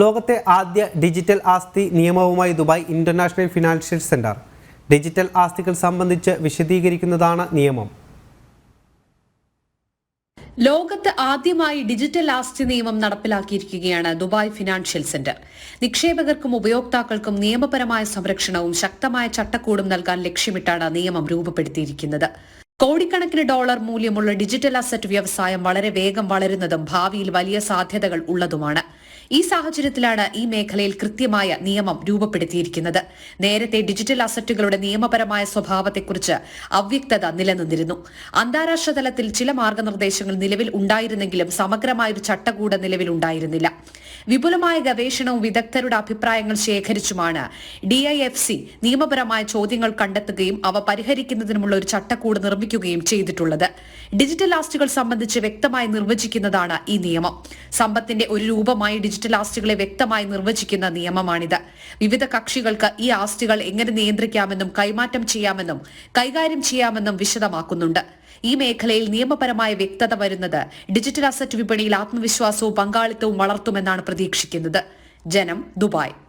ലോകത്തെ ആദ്യ ഡിജിറ്റൽ ആസ്തി നിയമവുമായി Dubai international financial centre. Digital ആസ്തികൾ സംബന്ധിച്ച് വിശദീകരിക്കുന്നതാണ് നിയമം. ലോകത്ത് ആദ്യമായി ഡിജിറ്റൽ ആസ്തി നിയമം നടപ്പിലാക്കിയിരിക്കുകയാണ് ദുബായ് ഫിനാൻഷ്യൽ സെന്റർ. നിക്ഷേപകർക്കും ഉപയോക്താക്കൾക്കും നിയമപരമായ സംരക്ഷണവും ശക്തമായ ചട്ടക്കൂടും നൽകാൻ ലക്ഷ്യമിട്ടാണ് നിയമം രൂപപ്പെടുത്തിയിരിക്കുന്നത്. കോടിക്കണക്കിന് ഡോളർ മൂല്യമുള്ള ഡിജിറ്റൽ അസറ്റ് വ്യവസായം വളരെ വേഗം വളരുന്നതും ഭാവിയിൽ വലിയ സാധ്യതകൾ ഉള്ളതുമാണ്. ഈ സാഹചര്യത്തിലാണ് ഈ മേഖലയിൽ കൃത്യമായ നിയമം രൂപപ്പെടുത്തിയിരിക്കുന്നത്. നേരത്തെ ഡിജിറ്റൽ അസറ്റുകളുടെ നിയമപരമായ സ്വഭാവത്തെക്കുറിച്ച് അവ്യക്തത നിലനിന്നിരുന്നു. അന്താരാഷ്ട്ര തലത്തിൽ ചില മാർഗനിർദ്ദേശങ്ങൾ നിലവിൽ ഉണ്ടായിരുന്നെങ്കിലും സമഗ്രമായൊരു ചട്ടക്കൂട് നിലവിലുണ്ടായിരുന്നില്ല. വിപുലമായ ഗവേഷണവും വിദഗ്ധരുടെ അഭിപ്രായങ്ങൾ ശേഖരിച്ചുമാണ് DIFC നിയമപരമായ ചോദ്യങ്ങൾ കണ്ടെത്തുകയും അവ പരിഹരിക്കുന്നതിനുമുള്ള ഒരു ചട്ടക്കൂട് നിർമ്മിക്കുകയും ചെയ്തിട്ടുള്ളത്. ഡിജിറ്റൽ ആസ്തികൾ സംബന്ധിച്ച് വ്യക്തമായി നിർവചിക്കുന്നതാണ് ഈ നിയമം. സമ്പത്തിന്റെ ഒരു രൂപമായി ഡിജിറ്റൽ ആസ്തികളെ വ്യക്തമായി നിർവചിക്കുന്ന നിയമമാണിത്. വിവിധ കക്ഷികൾക്ക് ഈ ആസ്തികൾ എങ്ങനെ നിയന്ത്രിക്കാമെന്നും കൈമാറ്റം ചെയ്യാമെന്നും കൈകാര്യം ചെയ്യാമെന്നും വിശദമാക്കുന്നുണ്ട്. ഈ മേഖലയിൽ നിയമപരമായ വ്യക്തത വരുന്നത് ഡിജിറ്റൽ അസറ്റ് വിപണിയിൽ ആത്മവിശ്വാസവും പങ്കാളിത്തവും വളർത്തുമെന്നാണ് പ്രതീക്ഷിക്കുന്നത്. ജനം, ദുബായ്.